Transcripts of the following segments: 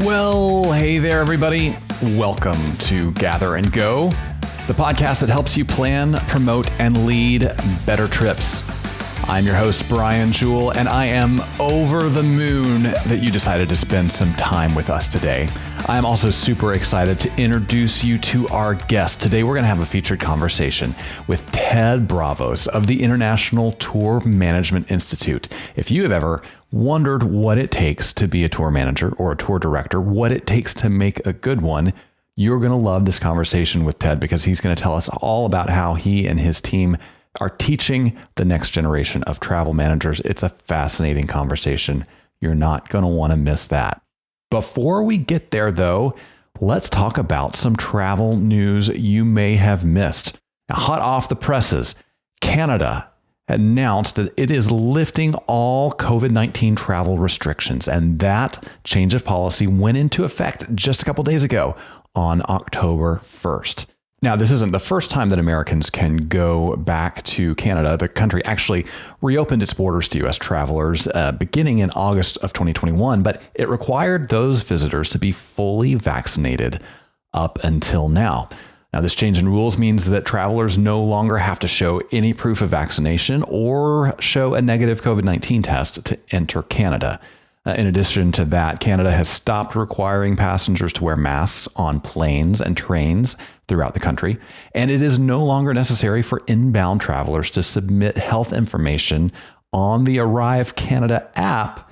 Well, hey there, everybody. Welcome to Gather and Go, the podcast that helps you plan, promote, and lead better trips. I'm your host, Brian Jewell, and I am over the moon that you decided to spend some time with us today. I am also super excited to introduce you to our guest. Today, we're going to have a featured conversation with Ted Bravos of the International Tour Management Institute. If you have ever wondered what it takes to be a tour manager or a tour director, what it takes to make a good one, you're going to love this conversation with Ted because he's going to tell us all about how he and his team are teaching the next generation of travel managers. It's a fascinating conversation. You're not going to want to miss that. Before we get there, though, let's talk about some travel news you may have missed. Now, hot off the presses, Canada announced that it is lifting all COVID-19 travel restrictions, and that change of policy went into effect just a couple days ago on October 1st. Now, this isn't the first time that Americans can go back to Canada. The country actually reopened its borders to U.S. travelers beginning in August of 2021, but it required those visitors to be fully vaccinated up until now. Now, this change in rules means that travelers no longer have to show any proof of vaccination or show a negative COVID-19 test to enter Canada. In addition to that, Canada has stopped requiring passengers to wear masks on planes and trains throughout the country, and it is no longer necessary for inbound travelers to submit health information on the Arrive Canada app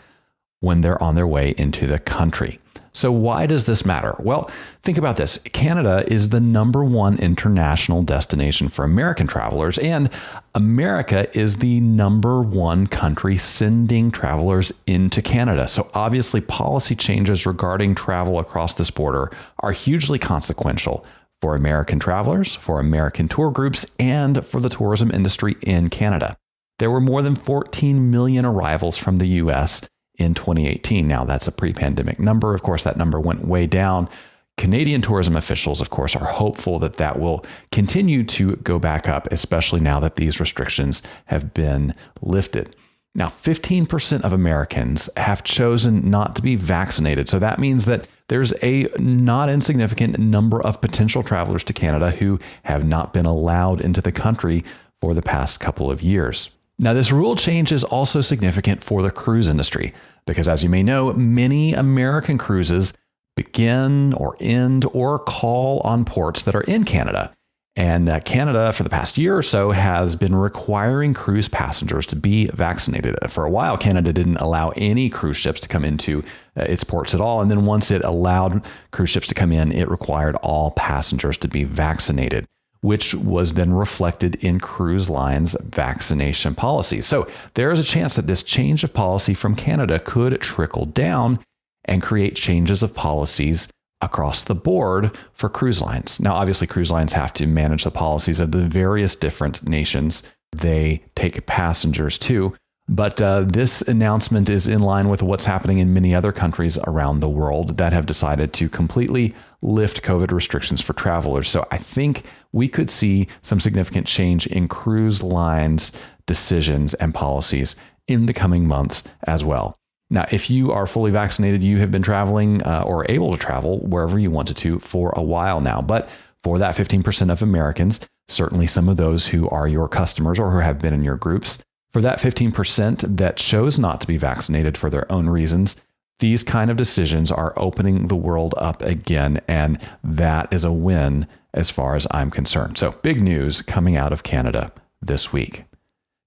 when they're on their way into the country. So why does this matter? Well, think about this. Canada is the number one international destination for American travelers, and America is the number one country sending travelers into Canada. So obviously, policy changes regarding travel across this border are hugely consequential for American travelers, for American tour groups, and for the tourism industry in Canada. There were more than 14 million arrivals from the U.S. in 2018. Now, that's a pre-pandemic number. Of course, that number went way down. Canadian tourism officials, of course, are hopeful that that will continue to go back up, especially now that these restrictions have been lifted. Now, 15% of Americans have chosen not to be vaccinated. So that means that there's a not insignificant number of potential travelers to Canada who have not been allowed into the country for the past couple of years. Now, this rule change is also significant for the cruise industry because, as you may know, many American cruises begin or end or call on ports that are in Canada. And Canada, for the past year or so, has been requiring cruise passengers to be vaccinated. For a while, Canada didn't allow any cruise ships to come into its ports at all. And then once it allowed cruise ships to come in, it required all passengers to be vaccinated, which was then reflected in cruise lines' vaccination policy. So there is a chance that this change of policy from Canada could trickle down and create changes of policies across the board for cruise lines. Now, obviously, cruise lines have to manage the policies of the various different nations they take passengers to. But this announcement is in line with what's happening in many other countries around the world that have decided to completely lift COVID restrictions for travelers. So I think we could see some significant change in cruise lines' decisions and policies in the coming months as well. Now, if you are fully vaccinated, you have been traveling or able to travel wherever you wanted to for a while now. But for that 15% of Americans, certainly some of those who are your customers or who have been in your groups, for that 15% that chose not to be vaccinated for their own reasons, these kind of decisions are opening the world up again, and that is a win as far as I'm concerned. So big news coming out of Canada this week.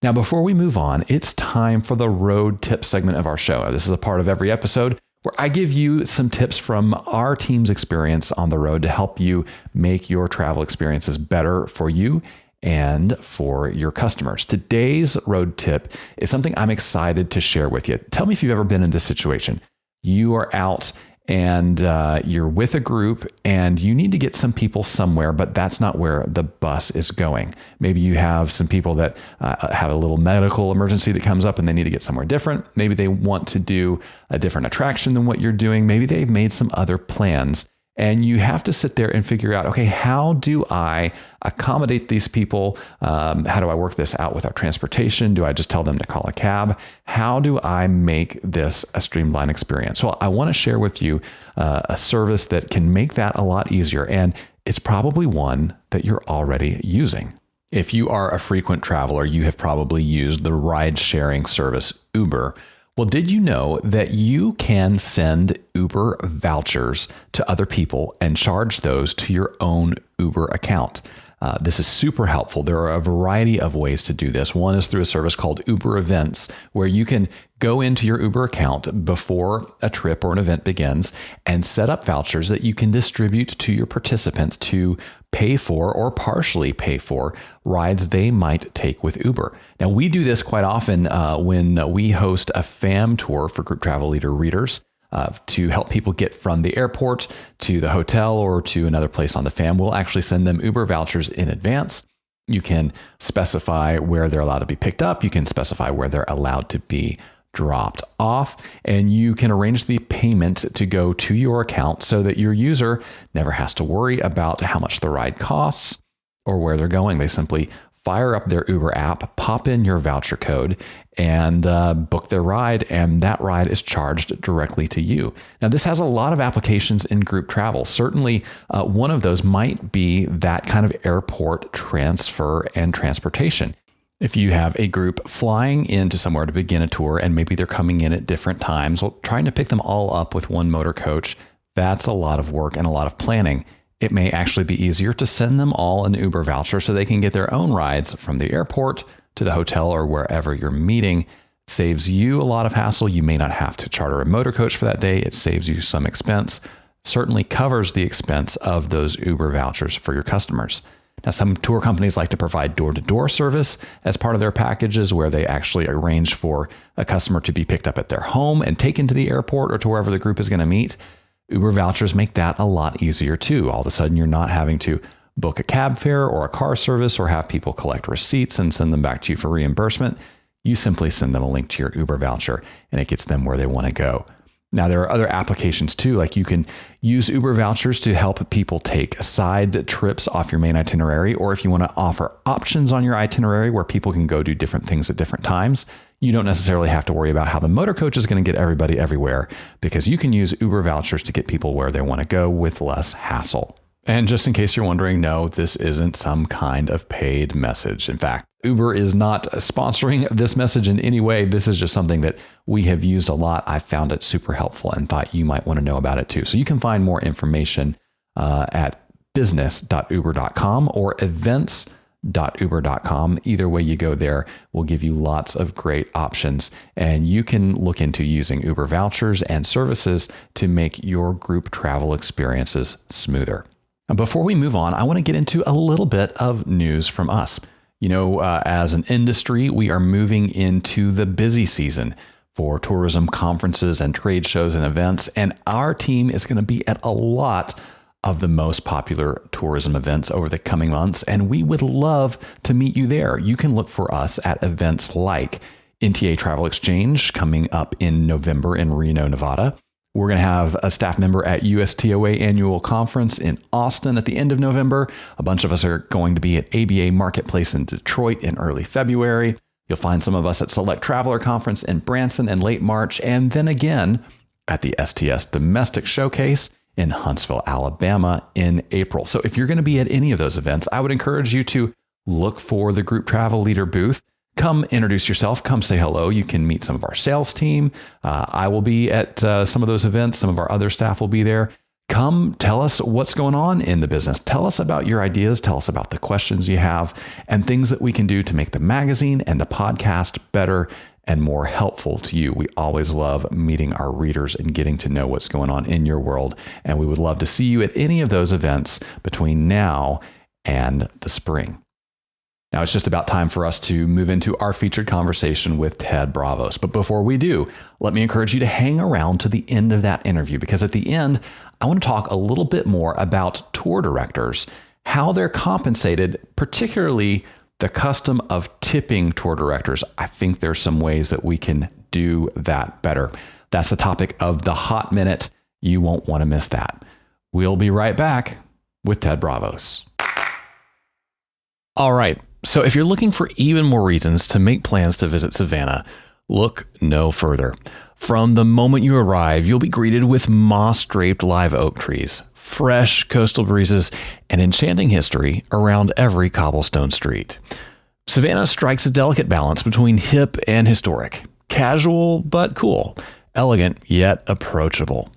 Now, before we move on, it's time for the road tip segment of our show. This is a part of every episode where I give you some tips from our team's experience on the road to help you make your travel experiences better for you and for your customers. Today's road tip is something I'm excited to share with you. Tell me if you've ever been in this situation. You are out and you're with a group and you need to get some people somewhere, but that's not where the bus is going. Maybe you have some people that have a little medical emergency that comes up and they need to get somewhere different. Maybe they want to do a different attraction than what you're doing. Maybe they've made some other plans And you have to sit there and figure out, okay, how do I accommodate these people? How do I work this out with our transportation? Do I just tell them to call a cab? How do I make this a streamlined experience? Well, I want to share with you a service that can make that a lot easier. And it's probably one that you're already using. If you are a frequent traveler, you have probably used the ride-sharing service Uber. Well, did you know that you can send Uber vouchers to other people and charge those to your own Uber account? This is super helpful. There are a variety of ways to do this. One is through a service called Uber Events, where you can go into your Uber account before a trip or an event begins and set up vouchers that you can distribute to your participants to pay for or partially pay for rides they might take with Uber. Now, we do this quite often when we host a FAM tour for Group Travel Leader readers. To help people get from the airport to the hotel or to another place on the FAM. We'll actually send them Uber vouchers in advance. You can specify where they're allowed to be picked up. You can specify where they're allowed to be dropped off, and you can arrange the payment to go to your account so that your user never has to worry about how much the ride costs or where they're going. They simply fire up their Uber app, pop in your voucher code, and book their ride, and that ride is charged directly to you. Now, this has a lot of applications in group travel. Certainly, one of those might be that kind of airport transfer and transportation. If you have a group flying into somewhere to begin a tour, and maybe they're coming in at different times, well, trying to pick them all up with one motor coach, that's a lot of work and a lot of planning. It may actually be easier to send them all an Uber voucher so they can get their own rides from the airport to the hotel or wherever you're meeting. It saves you a lot of hassle. You may not have to charter a motor coach for that day. It saves you some expense. Certainly covers the expense of those Uber vouchers for your customers. Now, some tour companies like to provide door-to-door service as part of their packages, where they actually arrange for a customer to be picked up at their home and taken to the airport or to wherever the group is going to meet. Uber vouchers make that a lot easier too. All of a sudden, you're not having to book a cab fare or a car service or have people collect receipts and send them back to you for reimbursement. You simply send them a link to your Uber voucher and it gets them where they want to go. Now, there are other applications too, like you can use Uber vouchers to help people take side trips off your main itinerary, or if you want to offer options on your itinerary where people can go do different things at different times, you don't necessarily have to worry about how the motor coach is going to get everybody everywhere, because you can use Uber vouchers to get people where they want to go with less hassle. And just in case you're wondering, no, this isn't some kind of paid message. In fact, Uber is not sponsoring this message in any way. This is just something that we have used a lot. I found it super helpful and thought you might want to know about it too. So you can find more information at business.uber.com or events.uber.com. Either way you go there, will give you lots of great options, and you can look into using Uber vouchers and services to make your group travel experiences smoother. Before we move on, I want to get into a little bit of news from us. You know, as an industry, we are moving into the busy season for tourism conferences and trade shows and events, and our team is going to be at a lot of the most popular tourism events over the coming months, and we would love to meet you there. You can look for us at events like NTA Travel Exchange coming up in November in Reno, Nevada. We're going to have a staff member at USTOA Annual Conference in Austin at the end of November. A bunch of us are going to be at ABA Marketplace in Detroit in early February. You'll find some of us at Select Traveler Conference in Branson in late March, and then again at the STS Domestic Showcase in Huntsville, Alabama in April. So if you're going to be at any of those events, I would encourage you to look for the Group Travel Leader booth. Come introduce yourself. Come say hello. You can meet some of our sales team. I will be at some of those events. Some of our other staff will be there. Come tell us what's going on in the business. Tell us about your ideas. Tell us about the questions you have and things that we can do to make the magazine and the podcast better and more helpful to you. We always love meeting our readers and getting to know what's going on in your world. And we would love to see you at any of those events between now and the spring. Now, it's just about time for us to move into our featured conversation with Ted Bravos. But before we do, let me encourage you to hang around to the end of that interview, because at the end, I want to talk a little bit more about tour directors, how they're compensated, particularly the custom of tipping tour directors. I think there's some ways that we can do that better. That's the topic of the Hot Minute. You won't want to miss that. We'll be right back with Ted Bravos. All right. So if you're looking for even more reasons to make plans to visit Savannah, look no further. From the moment you arrive, you'll be greeted with moss-draped live oak trees, fresh coastal breezes, and enchanting history around every cobblestone street. Savannah strikes a delicate balance between hip and historic, casual but cool, elegant yet approachable.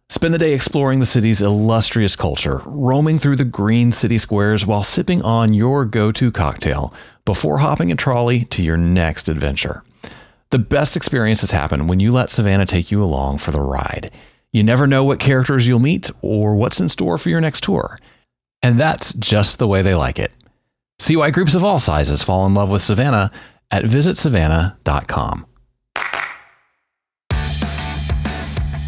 Spend the day exploring the city's illustrious culture, roaming through the green city squares while sipping on your go-to cocktail before hopping a trolley to your next adventure. The best experiences happen when you let Savannah take you along for the ride. You never know what characters you'll meet or what's in store for your next tour. And that's just the way they like it. See why groups of all sizes fall in love with Savannah at visitsavannah.com.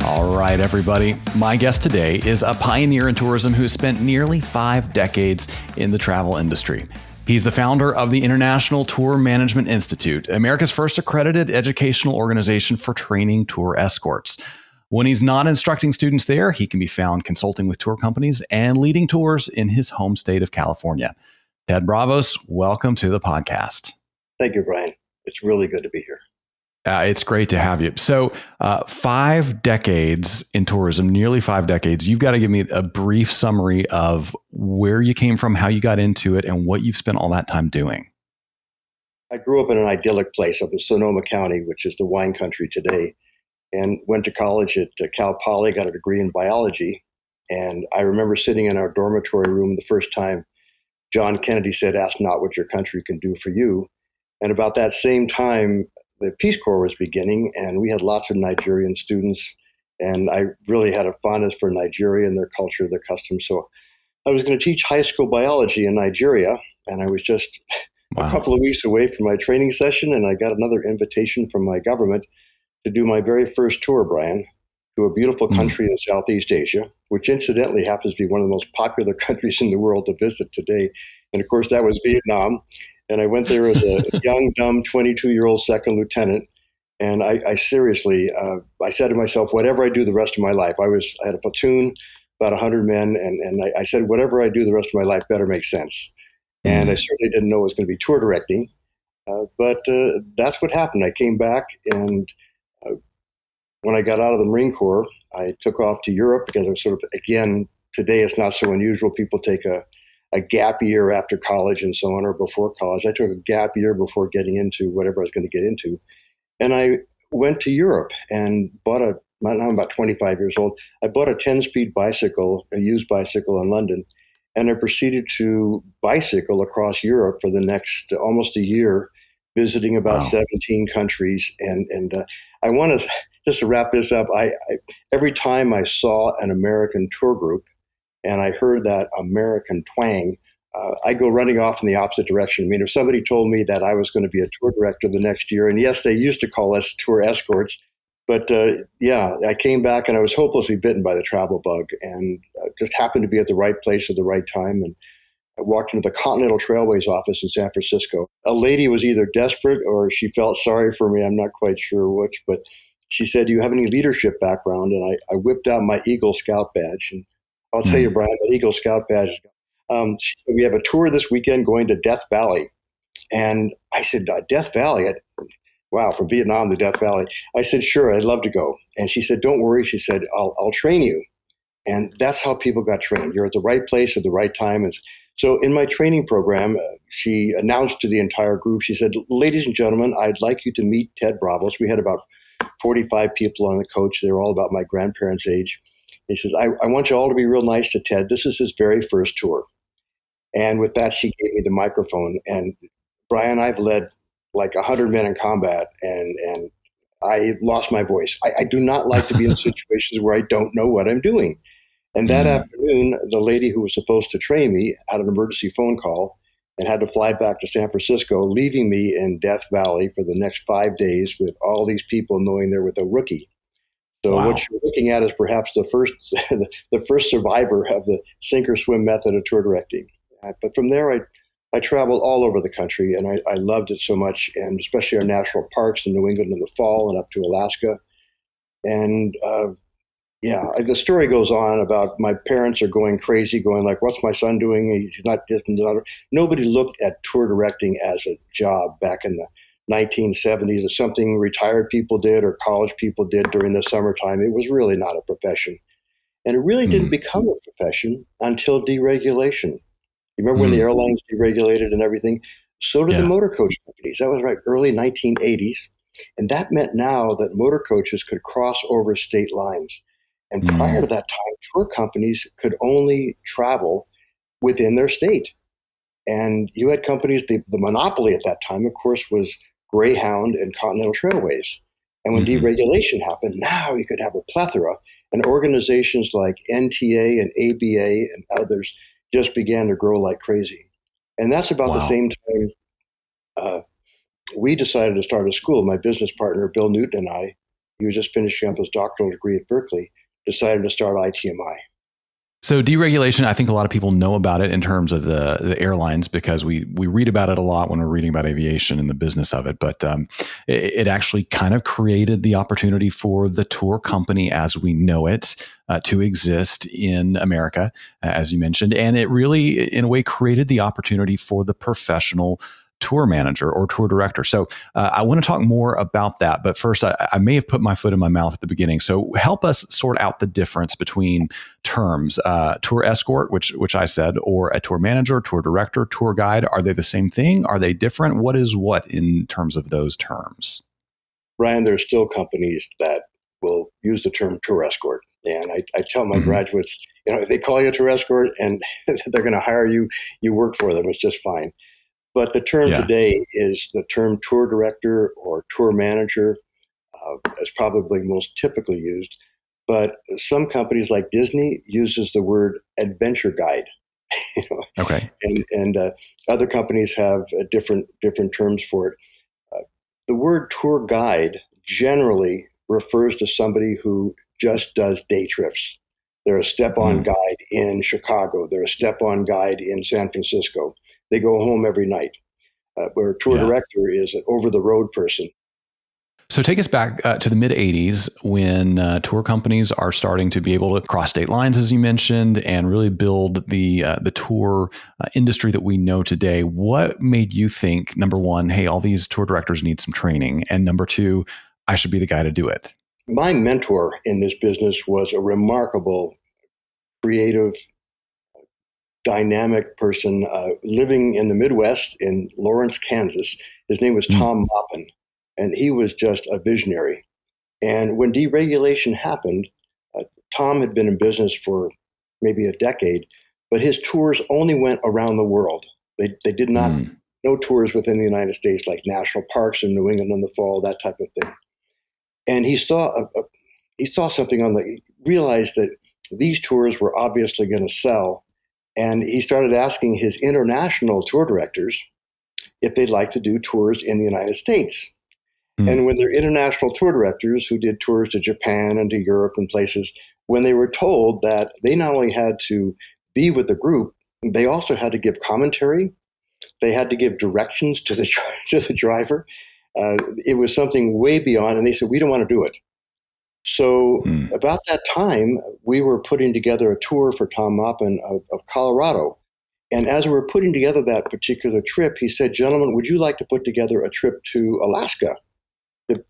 All right, everybody. My guest today is a pioneer in tourism who has spent nearly 5 decades in the travel industry. He's the founder of the International Tour Management Institute, America's first accredited educational organization for training tour escorts. When he's not instructing students there, he can be found consulting with tour companies and leading tours in his home state of California. Ted Bravos, welcome to the podcast. Thank you, Brian. It's really good to be here. It's great to have you. So 5 decades in tourism, nearly 5 decades. You've got to give me a brief summary of where you came from, how you got into it, and what you've spent all that time doing. I grew up in an idyllic place up in Sonoma County, which is the wine country today, and went to college at Cal Poly, got a degree in biology. And I remember sitting in our dormitory room the first time John Kennedy said, "Ask not what your country can do for you." And about that same time, the Peace Corps was beginning, and we had lots of Nigerian students. And I really had a fondness for Nigeria and their culture, their customs. So I was going to teach high school biology in Nigeria, and I was just a couple of weeks away from my training session, and I got another invitation from my government to do my very first tour, Brian, to a beautiful country in Southeast Asia, which incidentally happens to be one of the most popular countries in the world to visit today. And of course, that was Vietnam. And I went there as a young, dumb 22-year-old second lieutenant. And I seriously, I said to myself, whatever I do the rest of my life, I had a platoon, about 100 men. And I said, whatever I do the rest of my life better make sense. And I certainly didn't know it was going to be tour directing. But that's what happened. I came back, and when I got out of the Marine Corps, I took off to Europe because I was sort of, again, today it's not so unusual. People take a gap year after college and so on, or before college. I took a gap year before getting into whatever I was going to get into. And I went to Europe and now I'm about 25 years old. I bought a 10-speed bicycle, a used bicycle in London, and I proceeded to bicycle across Europe for the next almost a year, visiting about 17 countries. And I want to, just to wrap this up, every time I saw an American tour group and I heard that American twang, I go running off in the opposite direction. I mean, if somebody told me that I was going to be a tour director the next year, and yes, they used to call us tour escorts, but I came back and I was hopelessly bitten by the travel bug, and just happened to be at the right place at the right time. And I walked into the Continental Trailways office in San Francisco. A lady was either desperate or she felt sorry for me. I'm not quite sure which, but she said, "Do you have any leadership background?" And I whipped out my Eagle Scout badge. And I'll tell you, Brian, that Eagle Scout badge, she said, "We have a tour this weekend going to Death Valley." And I said, "Death Valley?" Wow, from Vietnam to Death Valley. I said, "Sure, I'd love to go." And she said, "Don't worry." She said, I'll train you. And that's how people got trained. You're at the right place at the right time. And so in my training program, she announced to the entire group, she said, "Ladies and gentlemen, I'd like you to meet Ted Bravos." We had about 45 people on the coach. They were all about my grandparents' age. He says, I want you all to be real nice to Ted. This is his very first tour." And with that, she gave me the microphone. And Brian, I've led like 100 men in combat, and I lost my voice. I do not like to be in situations where I don't know what I'm doing. And that afternoon, the lady who was supposed to train me had an emergency phone call and had to fly back to San Francisco, leaving me in Death Valley for the next 5 days with all these people knowing they're with a rookie. So what you're looking at is perhaps the first survivor of the sink or swim method of tour directing. But from there, I traveled all over the country, and I loved it so much, and especially our national parks in New England in the fall and up to Alaska. And Yeah, the story goes on about my parents are going crazy, going like, "What's my son doing? He's not just not." Nobody looked at tour directing as a job back in the 1970s. It's something retired people did or college people did during the summertime. It was really not a profession, and it really didn't Mm, become a profession until deregulation. You remember when the mm, airlines deregulated and everything? So did the yeah. motor coach companies. That was right, early 1980s. And that meant now that motor coaches could cross over state lines. And prior to Mm, that time, tour companies could only travel within their state. And you had companies, the monopoly at that time, of course, was Greyhound and Continental Trailways. And when hmm. deregulation happened, now you could have a plethora. And organizations like NTA and ABA and others just began to grow like crazy. And that's about the Wow. same time uh, we decided to start a school. My business partner, Bill Newton, and I, he was just finishing up his doctoral degree at Berkeley, decided to start ITMI. So deregulation, I think a lot of people know about it in terms of the airlines because we read about it a lot when we're reading about aviation and the business of it. But it actually kind of created the opportunity for the tour company as we know it to exist in America, as you mentioned, and it really, in a way, created the opportunity for the professional tour manager or tour director. So I want to talk more about that. But first, I may have put my foot in my mouth at the beginning. So help us sort out the difference between terms, tour escort, which I said, or a tour manager, tour director, tour guide. Are they the same thing? Are they different? What is what in terms of those terms? Brian, there are still companies that will use the term tour escort. And I tell my Mm-hmm. graduates, if they call you a tour escort and they're going to hire you, you work for them. It's just fine. But the term Yeah. today is the term tour director or tour manager is probably most typically used. But some companies like Disney uses the word adventure guide. you know, Okay. and other companies have different terms for it. Uh, the word tour guide generally refers to somebody who just does day trips. They're a step on Mm. guide in Chicago. They're a step on guide in San Francisco. They go home every night. Where a tour Yeah. director is an over the road person. So take us back to the mid 80s when tour companies are starting to be able to cross state lines, as you mentioned, and really build the tour industry that we know today. What made you think, number one, hey, all these tour directors need some training, and number two, I should be the guy to do it? My mentor in this business was a remarkable, creative, dynamic person living in the Midwest in Lawrence, Kansas. His name was Mm. Tom Moppin, and he was just a visionary. And when deregulation happened, uh, Tom had been in business for maybe a decade, but his tours only went around the world. They did not, Mm. no tours within the United States, like national parks in New England in the fall, that type of thing. And he saw something he realized that these tours were obviously going to sell. And he started asking his international tour directors if they'd like to do tours in the United States. Mm. And when their international tour directors who did tours to Japan and to Europe and places, when they were told that they not only had to be with the group, they also had to give commentary, they had to give directions to the to the driver. It was something way beyond, and they said, "We don't want to do it." So Mm. about that time, we were putting together a tour for Tom Moppin of Colorado. And as we were putting together that particular trip, he said, "Gentlemen, would you like to put together a trip to Alaska?"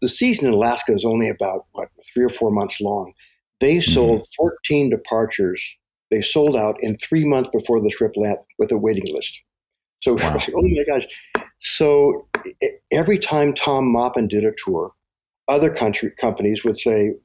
The season in Alaska is only about, 3 or 4 months long. They Mm. sold 14 departures. They sold out in 3 months before the trip left with a waiting list. So we're Wow. like, oh my gosh. So every time Tom Moppin did a tour, other companies would say,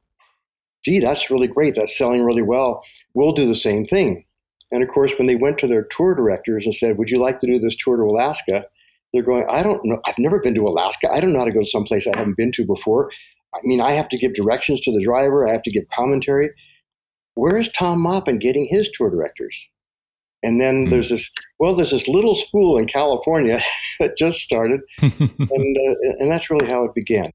gee, that's really great. That's selling really well. We'll do the same thing. And of course, when they went to their tour directors and said, would you like to do this tour to Alaska? They're going, I don't know. I've never been to Alaska. I don't know how to go to someplace I haven't been to before. I mean, I have to give directions to the driver. I have to give commentary. Where's Tom Moppin getting his tour directors? And then Mm. there's this little school in California that just started. And that's really how it began.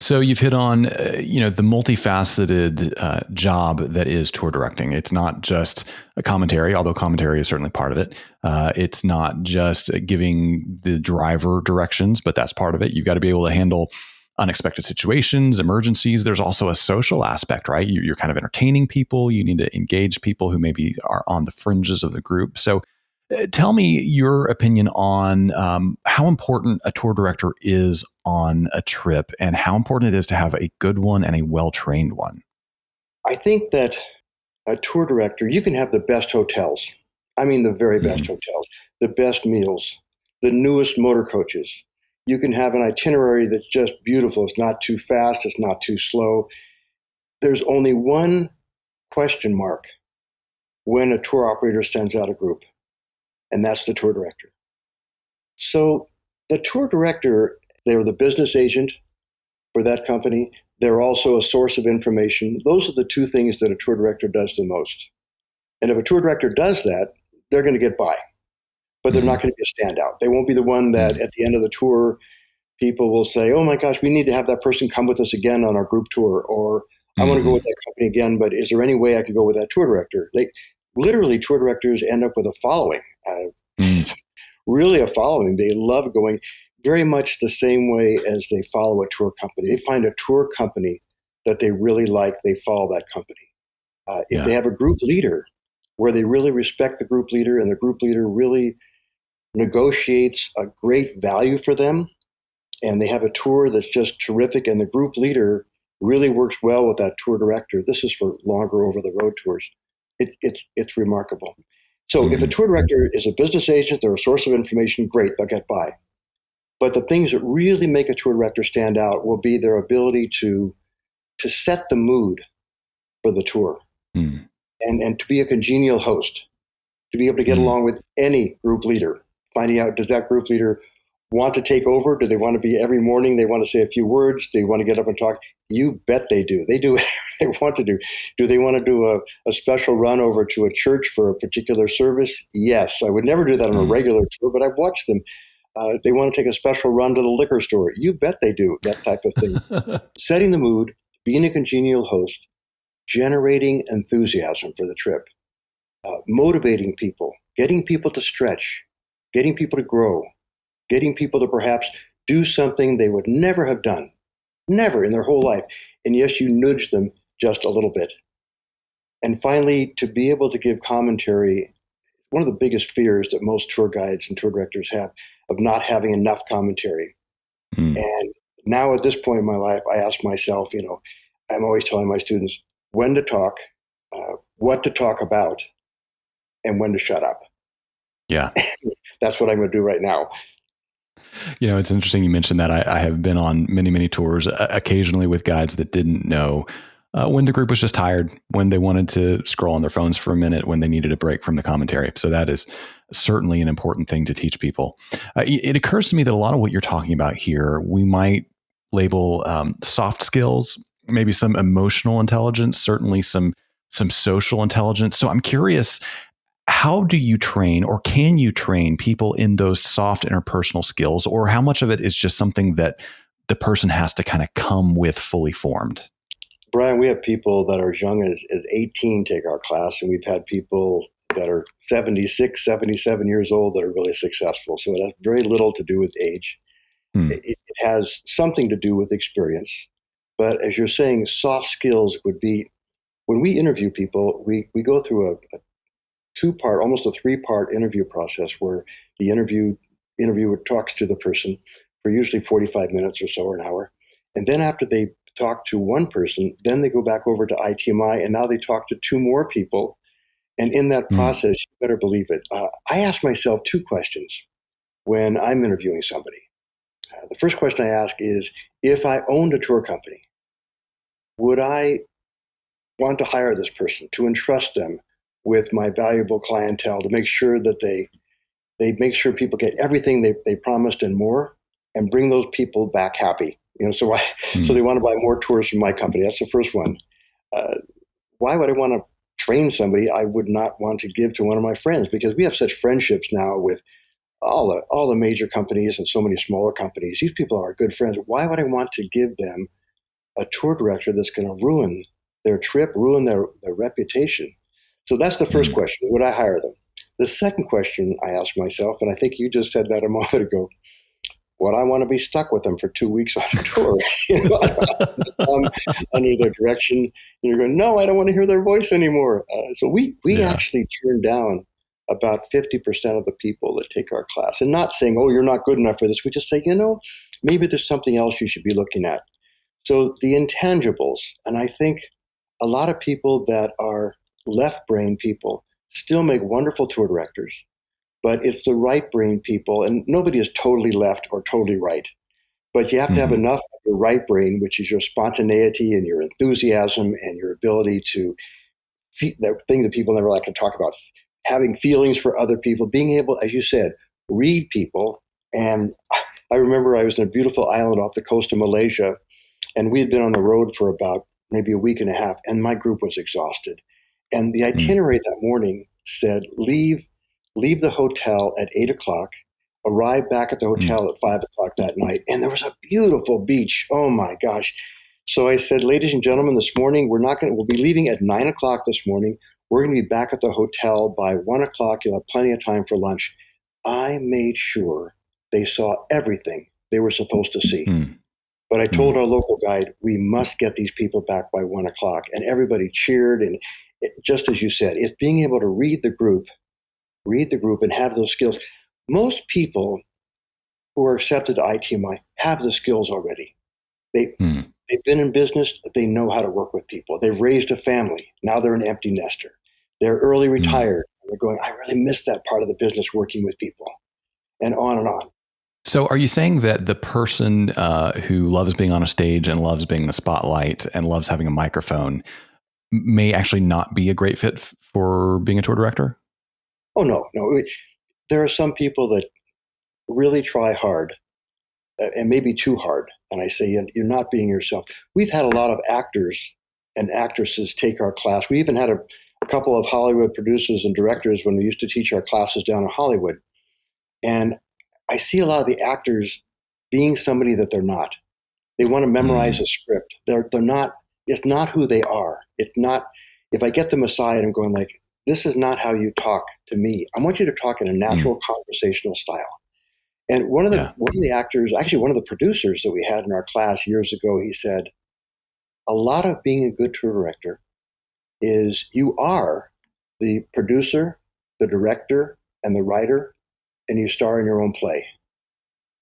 So you've hit on, the multifaceted job that is tour directing. It's not just a commentary, although commentary is certainly part of it. It's not just giving the driver directions, but that's part of it. You've got to be able to handle unexpected situations, emergencies. There's also a social aspect, right? You're kind of entertaining people. You need to engage people who maybe are on the fringes of the group. So tell me your opinion on how important a tour director is on a trip and how important it is to have a good one and a well-trained one. I think that a tour director, you can have the best hotels. I mean, the very best hotels, the best meals, the newest motor coaches. You can have an itinerary that's just beautiful. It's not too fast. It's not too slow. There's only one question mark when a tour operator sends out a group, and that's the tour director. So the tour director, they're the business agent for that company. They're also a source of information. Those are the two things that a tour director does the most. And if a tour director does that, they're going to get by, but they're not going to be a standout. They won't be the one that at the end of the tour, people will say, oh my gosh, we need to have that person come with us again on our group tour, or I want to go with that company again, but is there any way I can go with that tour director? Literally, tour directors end up with a following, really a following. They love going very much the same way as they follow a tour company. They find a tour company that they really like, they follow that company. If they have a group leader where they really respect the group leader and the group leader really negotiates a great value for them, and they have a tour that's just terrific, and the group leader really works well with that tour director. This is for longer over-the-road tours. It's remarkable. So if a tour director is a business agent, they're a source of information, great, they'll get by. But the things that really make a tour director stand out will be their ability to set the mood for the tour and to be a congenial host, to be able to get along with any group leader, finding out, does that group leader want to take over? Do they want to be every morning? They want to say a few words? Do they want to get up and talk? You bet they do. They do whatever they want to do. Do they want to do a special run over to a church for a particular service? Yes. I would never do that on a regular tour, but I've watched them. They want to take a special run to the liquor store. You bet they do, that type of thing. Setting the mood, being a congenial host, generating enthusiasm for the trip, motivating people, getting people to stretch, getting people to grow, getting people to perhaps do something they would never have done, never in their whole life. And yes, you nudge them just a little bit. And finally, to be able to give commentary, one of the biggest fears that most tour guides and tour directors have of not having enough commentary. And now at this point in my life, I ask myself, I'm always telling my students when to talk, what to talk about, and when to shut up. Yeah. That's what I'm going to do right now. It's interesting you mentioned that. I have been on many, many tours, occasionally with guides that didn't know when the group was just tired, when they wanted to scroll on their phones for a minute, when they needed a break from the commentary. So that is certainly an important thing to teach people. It occurs to me that a lot of what you're talking about here, we might label soft skills, maybe some emotional intelligence, certainly some social intelligence. So I'm curious, how do you train, or can you train people in those soft interpersonal skills, or how much of it is just something that the person has to kind of come with fully formed? Brian, we have people that are as young as 18 take our class, and we've had people that are 76, 77 years old that are really successful. So it has very little to do with age. It has something to do with experience. But as you're saying, soft skills would be, when we interview people, we go through a two-part, almost a three-part interview process where the interviewer talks to the person for usually 45 minutes or so, or an hour. And then after they talk to one person, then they go back over to ITMI, and now they talk to two more people. And in that process, you better believe it, I ask myself two questions when I'm interviewing somebody. The first question I ask is, if I owned a tour company, would I want to hire this person, to entrust them with my valuable clientele, to make sure that they make sure people get everything they promised and more, and bring those people back happy? So they want to buy more tours from my company. That's the first one. Why would I want to train somebody I would not want to give to one of my friends? Because we have such friendships now with all the major companies and so many smaller companies. These people are good friends. Why would I want to give them a tour director that's going to ruin their trip, ruin their reputation? So that's the first question. Would I hire them? The second question I ask myself, and I think you just said that a moment ago, What, I want to be stuck with them for 2 weeks on a tour, under their direction. And you're going, no, I don't want to hear their voice anymore. So we actually turn down about 50% of the people that take our class, and not saying, oh, you're not good enough for this. We just say, maybe there's something else you should be looking at. So the intangibles, and I think a lot of people that are left brain people still make wonderful tour directors, but it's the right brain people, and nobody is totally left or totally right. But you have to have enough of your right brain, which is your spontaneity and your enthusiasm and your ability to, the thing that people never like to talk about, having feelings for other people, being able, as you said, read people. And I remember I was in a beautiful island off the coast of Malaysia, and we had been on the road for about maybe a week and a half, and my group was exhausted. And the itinerary that morning said, leave the hotel at 8:00, arrive back at the hotel at 5:00 that night. And there was a beautiful beach. Oh my gosh. So I said, ladies and gentlemen, this morning, we'll be leaving at 9:00 this morning. We're going to be back at the hotel by 1:00. You'll have plenty of time for lunch. I made sure they saw everything they were supposed to see. But I told our local guide, we must get these people back by 1:00. And everybody cheered. And just as you said, it's being able to read the group and have those skills. Most people who are accepted to ITMI have the skills already. They've been in business. They know how to work with people. They've raised a family. Now they're an empty nester. They're early retired. They're going, I really miss that part of the business, working with people, and on and on. So are you saying that the person who loves being on a stage and loves being the spotlight and loves having a microphone may actually not be a great fit for being a tour director? Oh, no. There are some people that really try hard, and maybe too hard. And I say, you're not being yourself. We've had a lot of actors and actresses take our class. We even had a couple of Hollywood producers and directors when we used to teach our classes down in Hollywood. And I see a lot of the actors being somebody that they're not. They want to memorize a script. They're not, it's not who they are. It's not, if I get them aside, I'm going like, this is not how you talk to me. I want you to talk in a natural conversational style. And one of the actors, actually one of the producers that we had in our class years ago, he said, a lot of being a good tour director is you are the producer, the director, and the writer, and you star in your own play.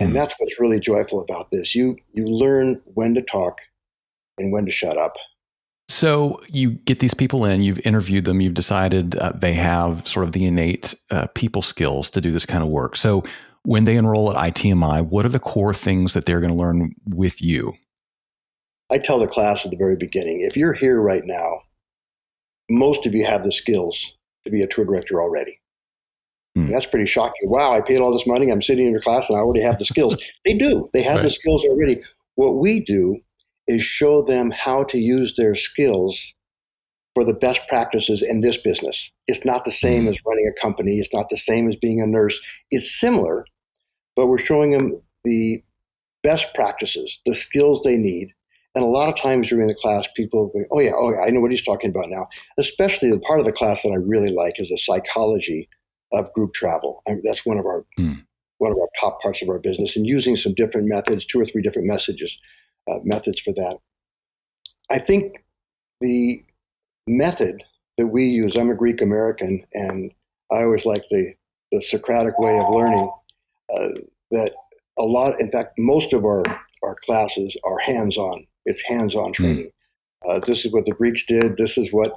And that's what's really joyful about this. You learn when to talk and when to shut up. So you get these people in, you've interviewed them, you've decided they have sort of the innate people skills to do this kind of work. So when they enroll at ITMI, what are the core things that they're going to learn with you? I tell the class at the very beginning, if you're here right now, most of you have the skills to be a tour director already. And that's pretty shocking. Wow, I paid all this money. I'm sitting in your class and I already have the skills. They do. They have the skills already. What we do is show them how to use their skills for the best practices in this business. It's not the same as running a company. It's not the same as being a nurse. It's similar, but we're showing them the best practices, the skills they need. And a lot of times during the class, people go, oh yeah, I know what he's talking about now. Especially the part of the class that I really like is the psychology of group travel. That's one of our top parts of our business, and using some different methods, 2 or 3 different methods for that. I think the method that we use, I'm a Greek American, and I always like the Socratic way of learning, that a lot, in fact, most of our classes are hands-on. It's hands-on training. This is what the Greeks did. This is what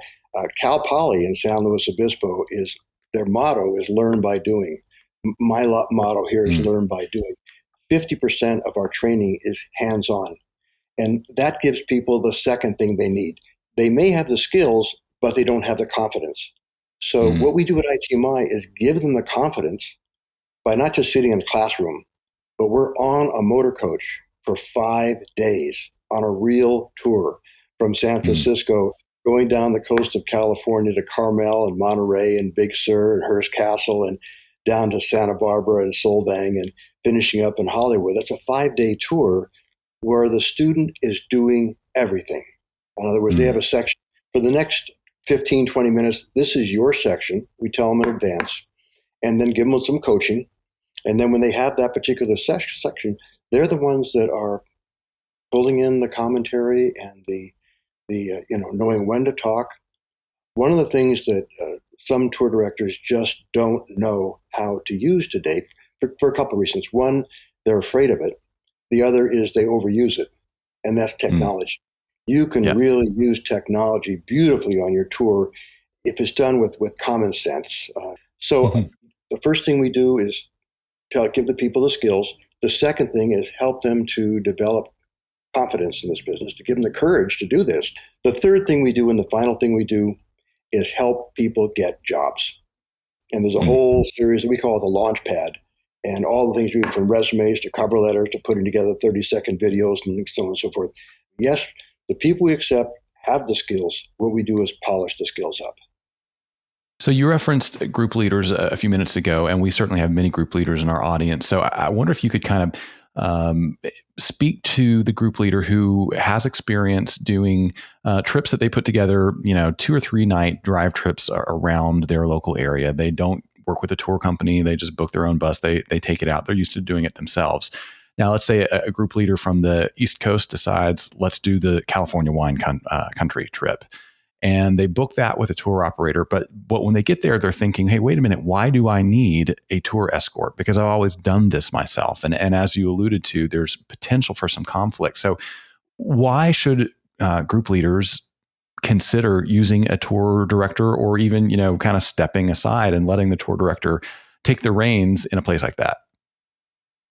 Cal Poly in San Luis Obispo is. Their motto is learn by doing. My motto here is learn by doing. 50% of our training is hands-on. And that gives people the second thing they need. They may have the skills, but they don't have the confidence. So what we do at ITMI is give them the confidence by not just sitting in a classroom, but we're on a motor coach for 5 days on a real tour from San Francisco, going down the coast of California to Carmel and Monterey and Big Sur and Hearst Castle, and down to Santa Barbara and Solvang, and finishing up in Hollywood. That's a 5-day tour where the student is doing everything. In other words, they have a section for the next 15, 20 minutes. This is your section. We tell them in advance, and then give them some coaching. And then when they have that particular section, they're the ones that are pulling in the commentary and the knowing when to talk. One of the things that some tour directors just don't know how to use today for a couple of reasons. One, they're afraid of it. The other is they overuse it, and that's technology. You can really use technology beautifully on your tour if it's done with common sense. So the first thing we do is give the people the skills. The second thing is help them to develop confidence in this business, to give them the courage to do this. The third thing we do, and the final thing we do, is help people get jobs. And there's a whole series that we call it the launch pad. And all the things we do, from resumes to cover letters to putting together 30-second videos and so on and so forth. Yes, the people we accept have the skills. What we do is polish the skills up. So you referenced group leaders a few minutes ago, and we certainly have many group leaders in our audience. So I wonder if you could kind of speak to the group leader who has experience doing trips that they put together, 2 or 3 night drive trips around their local area. They don't work with a tour company. They just book their own bus. They take it out. They're used to doing it themselves. Now, let's say a group leader from the East Coast decides, let's do the California wine country trip. And they book that with a tour operator. But when they get there, they're thinking, hey, wait a minute, why do I need a tour escort? Because I've always done this myself. And as you alluded to, there's potential for some conflict. So why should group leaders consider using a tour director, or even, kind of stepping aside and letting the tour director take the reins in a place like that?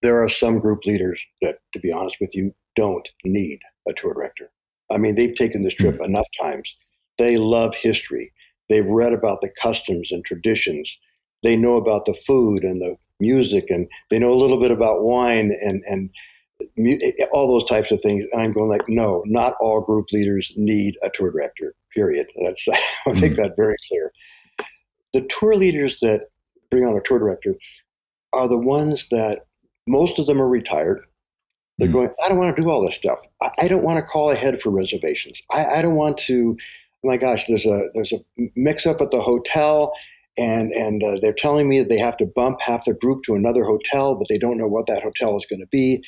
There are some group leaders that, to be honest with you, don't need a tour director. I mean, they've taken this trip enough times. They love history. They've read about the customs and traditions. They know about the food and the music, and they know a little bit about wine and all those types of things. And I'm going like, no, not all group leaders need a tour director, period. I'll make that very clear. The tour leaders that bring on a tour director are the ones that, most of them are retired. They're going, I don't want to do all this stuff. I don't want to call ahead for reservations. I don't want to, oh my gosh, there's a mix up at the hotel, and they're telling me that they have to bump half the group to another hotel, but they don't know what that hotel is going to be.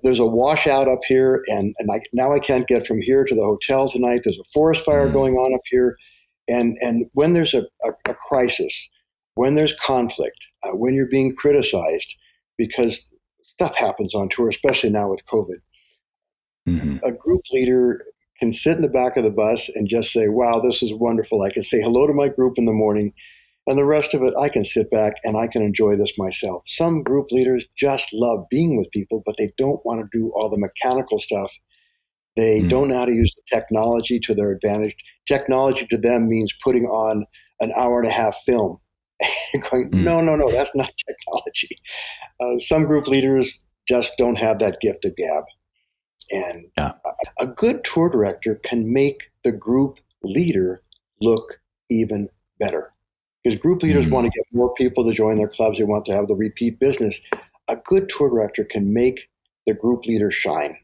There's a washout up here, and now I can't get from here to the hotel tonight. There's a forest fire going on up here. And when there's a crisis, when there's conflict, when you're being criticized, because stuff happens on tour, especially now with COVID. A group leader can sit in the back of the bus and just say, wow, this is wonderful. I can say hello to my group in the morning, and the rest of it, I can sit back and I can enjoy this myself. Some group leaders just love being with people, but they don't want to do all the mechanical stuff. They don't know how to use the technology to their advantage. Technology to them means putting on an hour-and-a-half film. Going, no, that's not technology. Some group leaders just don't have that gift of gab. And a good tour director can make the group leader look even better. Because group leaders want to get more people to join their clubs. They want to have the repeat business. A good tour director can make the group leader shine.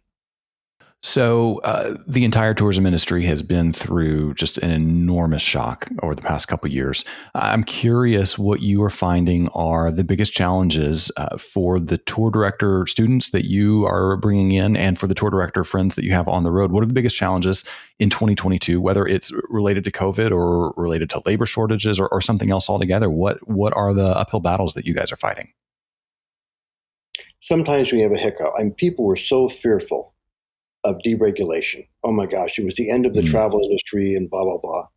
So the entire tourism industry has been through just an enormous shock over the past couple of years. I'm curious what you are finding are the biggest challenges for the tour director students that you are bringing in, and for the tour director friends that you have on the road. What are the biggest challenges in 2022, whether it's related to COVID or related to labor shortages or something else altogether? What are the uphill battles that you guys are fighting? Sometimes we have a hiccup. I mean, people were so fearful of deregulation. Oh my gosh, it was the end of the travel industry and blah, blah, blah.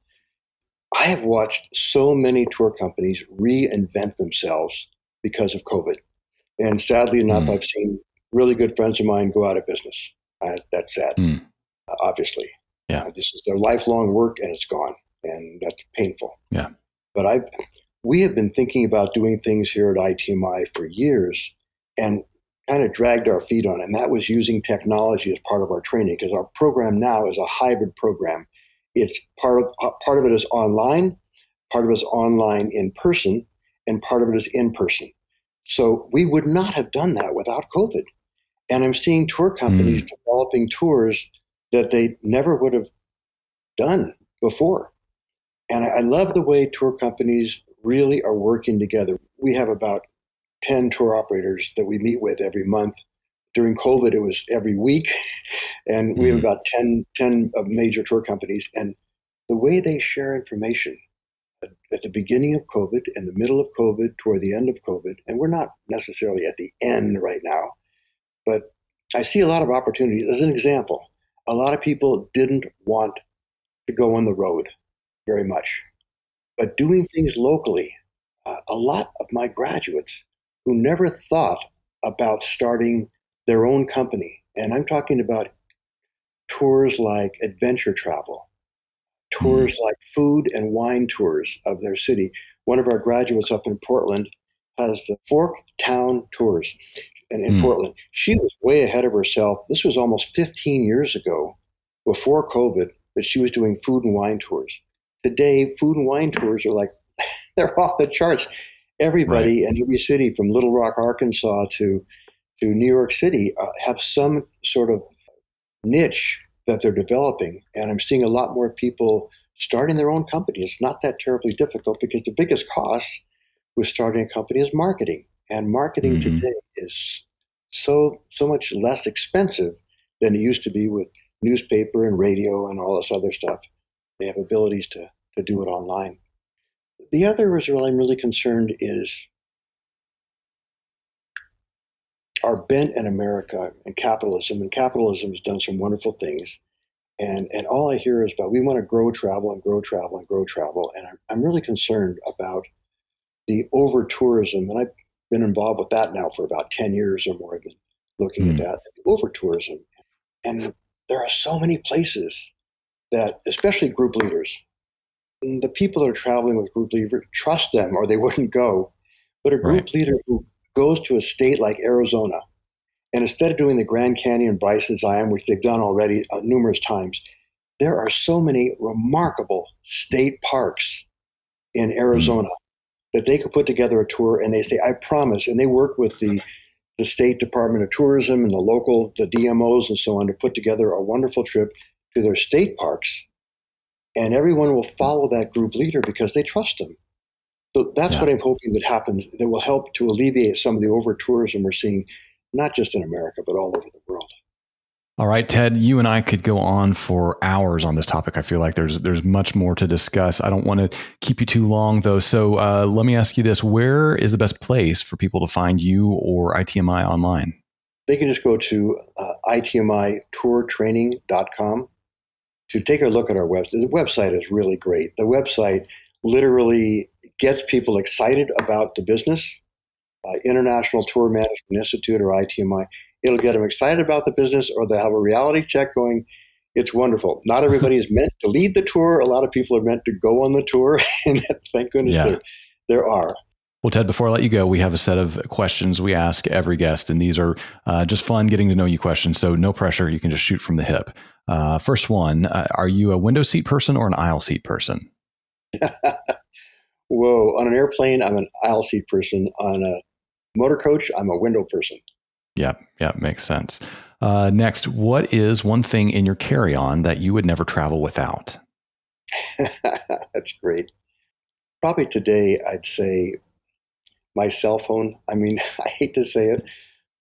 I have watched so many tour companies reinvent themselves because of COVID. And sadly enough, I've seen really good friends of mine go out of business. That's sad, obviously. Yeah. This is their lifelong work and it's gone. And that's painful. Yeah. But we have been thinking about doing things here at ITMI for years, and kind of dragged our feet on it. And that was using technology as part of our training, because our program now is a hybrid program. It's part of it is online, part of it is online in person, and part of it is in person. So we would not have done that without COVID. And I'm seeing tour companies developing tours that they never would have done before. And I love the way tour companies really are working together. We have about 10 tour operators that we meet with every month, During COVID, it was every week. And we have Mm-hmm. about 10 of major tour companies. And the way they share information at the beginning of COVID, in the middle of COVID, toward the end of COVID, and we're not necessarily at the end right now, but I see a lot of opportunities. As an example, a lot of people didn't want to go on the road very much, but doing things locally, a lot of my graduates who never thought about starting their own company, and I'm talking about tours like adventure travel, Mm-hmm. tours like food and wine tours of their city. One of our graduates up in Portland has the Fork Town Tours in Portland. She was way ahead of herself. This was almost 15 years ago, before COVID, that she was doing food and wine tours. Today, food and wine tours are like, they're off the charts. Right. Everybody in every city from Little Rock, Arkansas to New York City have some sort of niche that they're developing. And I'm seeing a lot more people starting their own company. It's not that terribly difficult because the biggest cost with starting a company is marketing. And marketing Mm-hmm. today is so much less expensive than it used to be with newspaper and radio and all this other stuff. They have abilities to do it online. The other is I'm really concerned is our bent in America and capitalism. And capitalism has done some wonderful things. And all I hear is about we want to grow travel and grow travel and grow travel. And I'm really concerned about the over tourism. And I've been involved with that now for about 10 years or more. I've been looking at Mm-hmm. that, over tourism. And there are so many places that, especially group leaders, the people that are traveling with group leaders trust them or they wouldn't go. But a Right. group leader who goes to a state like Arizona, and instead of doing the Grand Canyon, Bryce Zion, which they've done already numerous times, there are so many remarkable state parks in Mm-hmm. Arizona that they could put together a tour and they say, I promise. And they work with the State Department of Tourism and the DMOs and so on to put together a wonderful trip to their state parks. And everyone will follow that group leader because they trust them. So that's Yeah. what I'm hoping that happens, that will help to alleviate some of the over tourism we're seeing, not just in America, but all over the world. All right, Ted, you and I could go on for hours on this topic. I feel like there's much more to discuss. I don't want to keep you too long, though. So let me ask you this. Where is the best place for people to find you or ITMI online? They can just go to itmitourtraining.com to take a look at our website. The website is really great. The website literally gets people excited about the business. International Tour Management Institute or ITMI. It'll get them excited about the business, or they'll have a reality check going. It's wonderful. Not everybody is meant to lead the tour. A lot of people are meant to go on the tour, and thank goodness Yeah. there are. Well, Ted, before I let you go, we have a set of questions we ask every guest, and these are just fun getting to know you questions. So no pressure. You can just shoot from the hip. First one, are you a window seat person or an aisle seat person? Whoa! On an airplane, I'm an aisle seat person. On a motor coach, I'm a window person. Yeah, makes sense. Next, what is one thing in your carry-on that you would never travel without? That's great. Probably today, I'd say my cell phone. I mean, I hate to say it,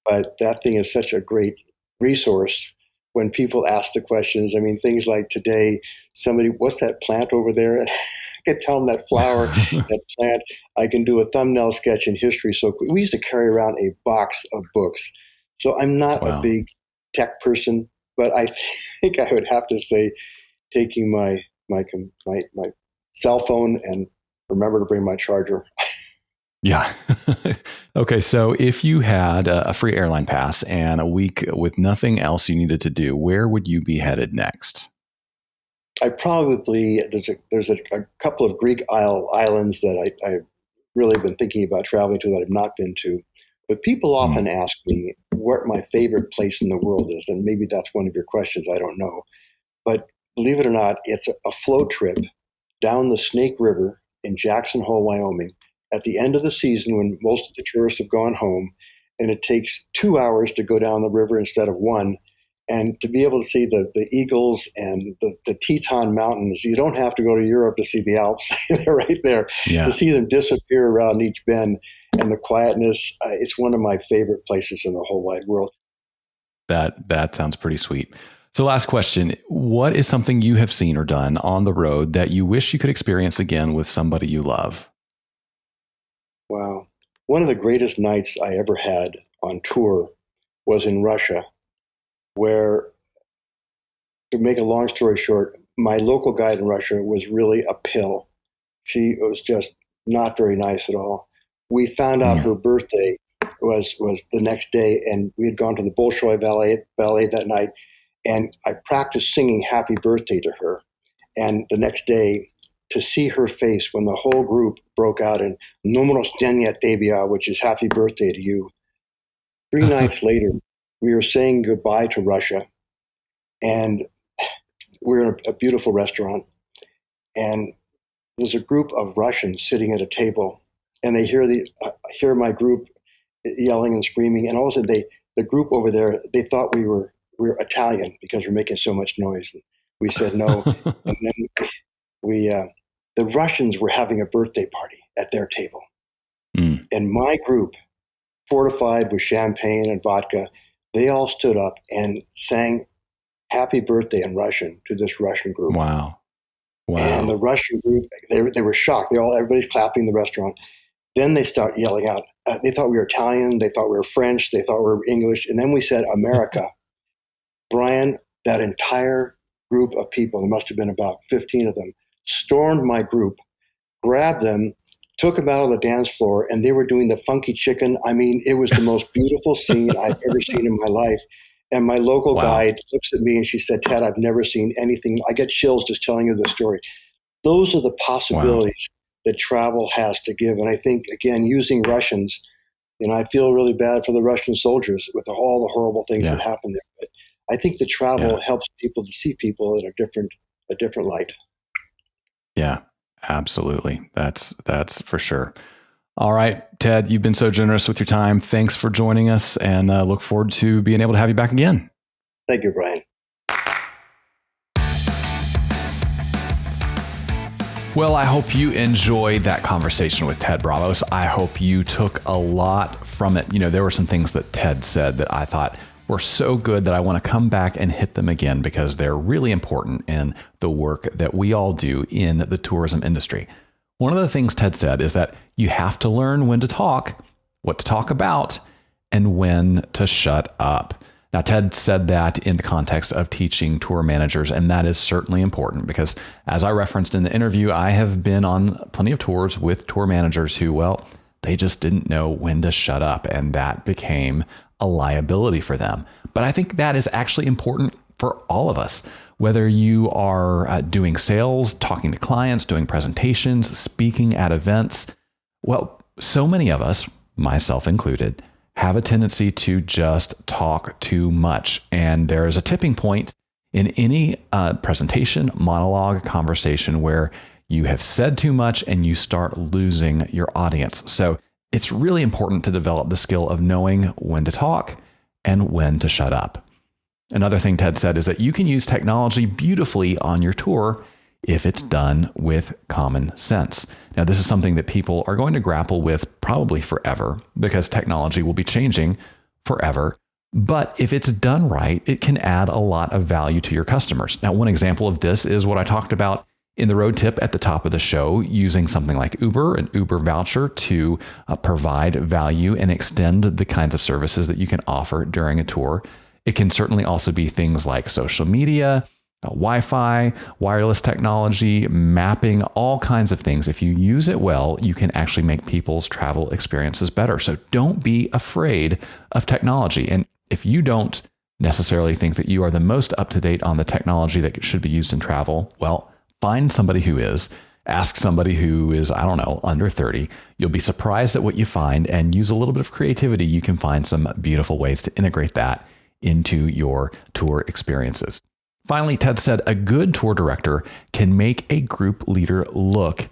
but that thing is such a great resource when people ask the questions. I mean, things like today, somebody, what's that plant over there? And I can tell them that flower, that plant. I can do a thumbnail sketch in history. So we used to carry around a box of books. So I'm not a Wow. big tech person, but I think I would have to say taking my cell phone and remember to bring my charger. Yeah. Okay. So if you had a free airline pass and a week with nothing else you needed to do, where would you be headed next? I probably there's a couple of Greek islands that I've really been thinking about traveling to that I've not been to. But people Hmm. often ask me what my favorite place in the world is, and maybe that's one of your questions. I don't know, but believe it or not, it's a float trip down the Snake River in Jackson Hole, Wyoming, at the end of the season when most of the tourists have gone home, and it takes 2 hours to go down the river instead of one. And to be able to see the eagles and the Teton Mountains, you don't have to go to Europe to see the Alps. They're right there. To Yeah. see them disappear around each bend and the quietness, it's one of my favorite places in the whole wide world. That sounds pretty sweet. So last question, what is something you have seen or done on the road that you wish you could experience again with somebody you love? Wow. One of the greatest nights I ever had on tour was in Russia, where, to make a long story short, my local guide in Russia was really a pill. She was just not very nice at all. We found out her birthday was the next day, and we had gone to the Bolshoi Ballet that night, and I practiced singing Happy Birthday to her. And the next day, to see her face when the whole group broke out in Nomenos Denya Tebia, which is Happy Birthday to you. 3 nights later, we were saying goodbye to Russia, and we were in a beautiful restaurant, and there's a group of Russians sitting at a table, and they hear my group yelling and screaming, and all of a sudden the group over there, they thought we were Italian because we're making so much noise. And we said no, and then the Russians were having a birthday party at their table, and my group, fortified with champagne and vodka, they all stood up and sang Happy Birthday in Russian to this Russian group. Wow. And the Russian group, they were shocked. Everybody's clapping in the restaurant. Then they start yelling out. They thought we were Italian. They thought we were French. They thought we were English. And then we said America. Brian, that entire group of people, there must have been about 15 of them, stormed my group, grabbed them, took them out on the dance floor, and they were doing the funky chicken. I mean, it was the most beautiful scene I've ever seen in my life. And my local guide looks at me and she said, Ted, I've never seen anything. I get chills just telling you the story. Those are the possibilities that travel has to give. And I think, again, using Russians, I feel really bad for the Russian soldiers with all the horrible things that happen there. But I think the travel helps people to see people in a different light. Yeah, absolutely. That's for sure. All right, Ted, you've been so generous with your time. Thanks for joining us, and look forward to being able to have you back again. Thank you, Brian. Well, I hope you enjoyed that conversation with Ted Bravos. I hope you took a lot from it. There were some things that Ted said that I thought were so good that I want to come back and hit them again because they're really important in the work that we all do in the tourism industry. One of the things Ted said is that you have to learn when to talk, what to talk about, and when to shut up. Now, Ted said that in the context of teaching tour managers, and that is certainly important because, as I referenced in the interview, I have been on plenty of tours with tour managers who, they just didn't know when to shut up, and that became a liability for them. But I think that is actually important for all of us. Whether you are doing sales, talking to clients, doing presentations, speaking at events, so many of us, myself included, have a tendency to just talk too much. And there is a tipping point in any presentation, monologue, conversation where you have said too much and you start losing your audience. So it's really important to develop the skill of knowing when to talk and when to shut up. Another thing Ted said is that you can use technology beautifully on your tour if it's done with common sense. Now, this is something that people are going to grapple with probably forever because technology will be changing forever. But if it's done right, it can add a lot of value to your customers. Now, one example of this is what I talked about in the road tip at the top of the show, using something like Uber, an Uber voucher to provide value and extend the kinds of services that you can offer during a tour. It can certainly also be things like social media, Wi-Fi, wireless technology, mapping, all kinds of things. If you use it well, you can actually make people's travel experiences better. So don't be afraid of technology. And if you don't necessarily think that you are the most up to date on the technology that should be used in travel, find somebody who is. Ask somebody who is, under 30. You'll be surprised at what you find, and use a little bit of creativity. You can find some beautiful ways to integrate that into your tour experiences. Finally, Ted said a good tour director can make a group leader look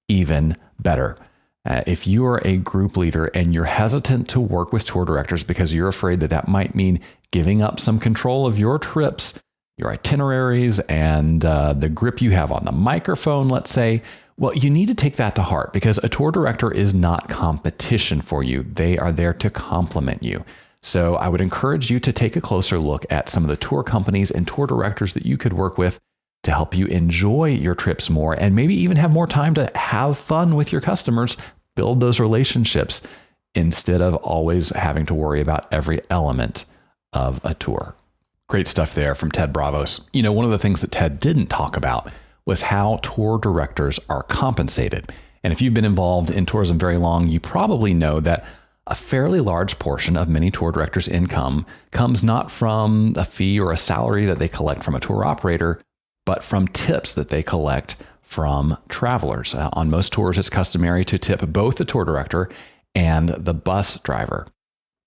even better. If you are a group leader and you're hesitant to work with tour directors because you're afraid that might mean giving up some control of your trips, your itineraries, and the grip you have on the microphone, let's say, you need to take that to heart because a tour director is not competition for you. They are there to complement you. So I would encourage you to take a closer look at some of the tour companies and tour directors that you could work with to help you enjoy your trips more and maybe even have more time to have fun with your customers, build those relationships instead of always having to worry about every element of a tour. Great stuff there from Ted Bravos. One of the things that Ted didn't talk about was how tour directors are compensated. And if you've been involved in tourism very long, you probably know that a fairly large portion of many tour directors' income comes not from a fee or a salary that they collect from a tour operator, but from tips that they collect from travelers. On most tours, it's customary to tip both the tour director and the bus driver.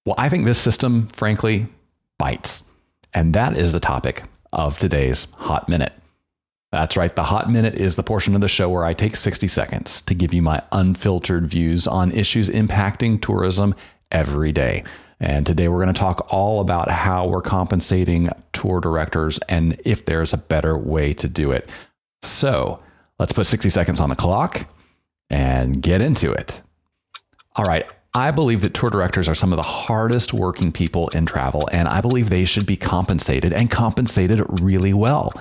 Well, I think this system, frankly, bites. And that is the topic of today's Hot Minute. That's right. The Hot Minute is the portion of the show where I take 60 seconds to give you my unfiltered views on issues impacting tourism every day. And today we're going to talk all about how we're compensating tour directors and if there's a better way to do it. So let's put 60 seconds on the clock and get into it. All right. I believe that tour directors are some of the hardest working people in travel, and I believe they should be compensated and compensated really well.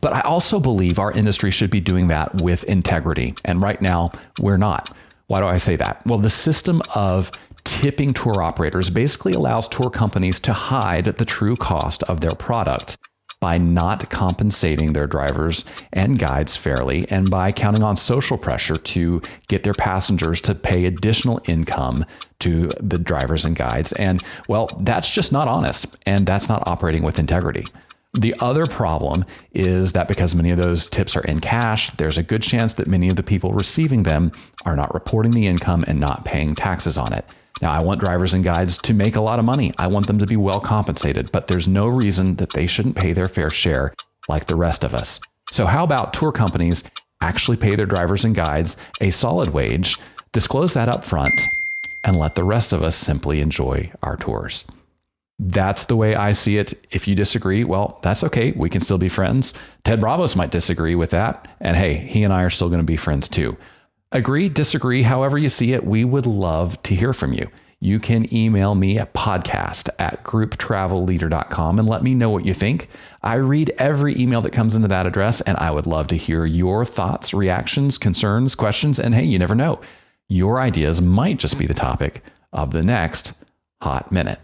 But I also believe our industry should be doing that with integrity. And right now, we're not. Why do I say that? Well, the system of tipping tour operators basically allows tour companies to hide the true cost of their product by not compensating their drivers and guides fairly and by counting on social pressure to get their passengers to pay additional income to the drivers and guides. And well, that's just not honest, and that's not operating with integrity. The other problem is that because many of those tips are in cash, there's a good chance that many of the people receiving them are not reporting the income and not paying taxes on it. Now, I want drivers and guides to make a lot of money. I want them to be well compensated, but there's no reason that they shouldn't pay their fair share like the rest of us. So how about tour companies actually pay their drivers and guides a solid wage, disclose that up front, and let the rest of us simply enjoy our tours? That's the way I see it. If you disagree, well, that's okay. We can still be friends. Ted Bravos might disagree with that. And hey, he and I are still going to be friends too. Agree, disagree, however you see it, we would love to hear from you. You can email me at podcast@grouptravelleader.com and let me know what you think. I read every email that comes into that address, and I would love to hear your thoughts, reactions, concerns, questions. And hey, you never know. Your ideas might just be the topic of the next Hot Minute.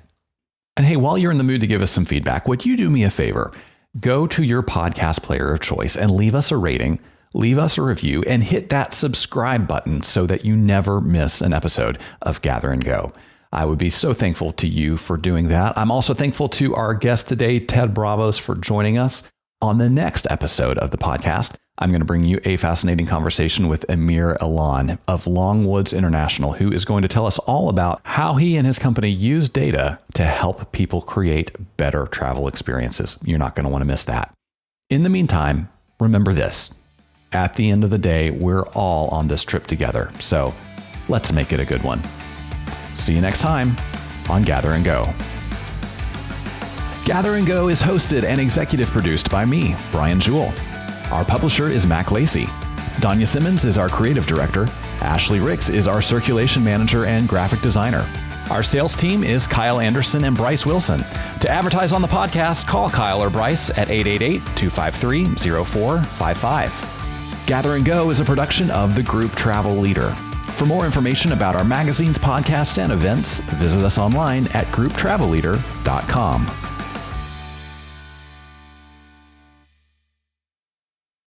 And hey, while you're in the mood to give us some feedback, would you do me a favor? Go to your podcast player of choice and leave us a rating, leave us a review, and hit that subscribe button so that you never miss an episode of Gather and Go. I would be so thankful to you for doing that. I'm also thankful to our guest today, Ted Bravos, for joining us. On the next episode of the podcast, I'm going to bring you a fascinating conversation with Amir Elan of Longwoods International, who is going to tell us all about how he and his company use data to help people create better travel experiences. You're not going to want to miss that. In the meantime, remember this. At the end of the day, we're all on this trip together. So let's make it a good one. See you next time on Gather and Go. Gather and Go is hosted and executive produced by me, Brian Jewell. Our publisher is Mac Lacey. Danya Simmons is our creative director. Ashley Ricks is our circulation manager and graphic designer. Our sales team is Kyle Anderson and Bryce Wilson. To advertise on the podcast, call Kyle or Bryce at 888-253-0455. Gather and Go is a production of the Group Travel Leader. For more information about our magazines, podcasts, and events, visit us online at grouptravelleader.com.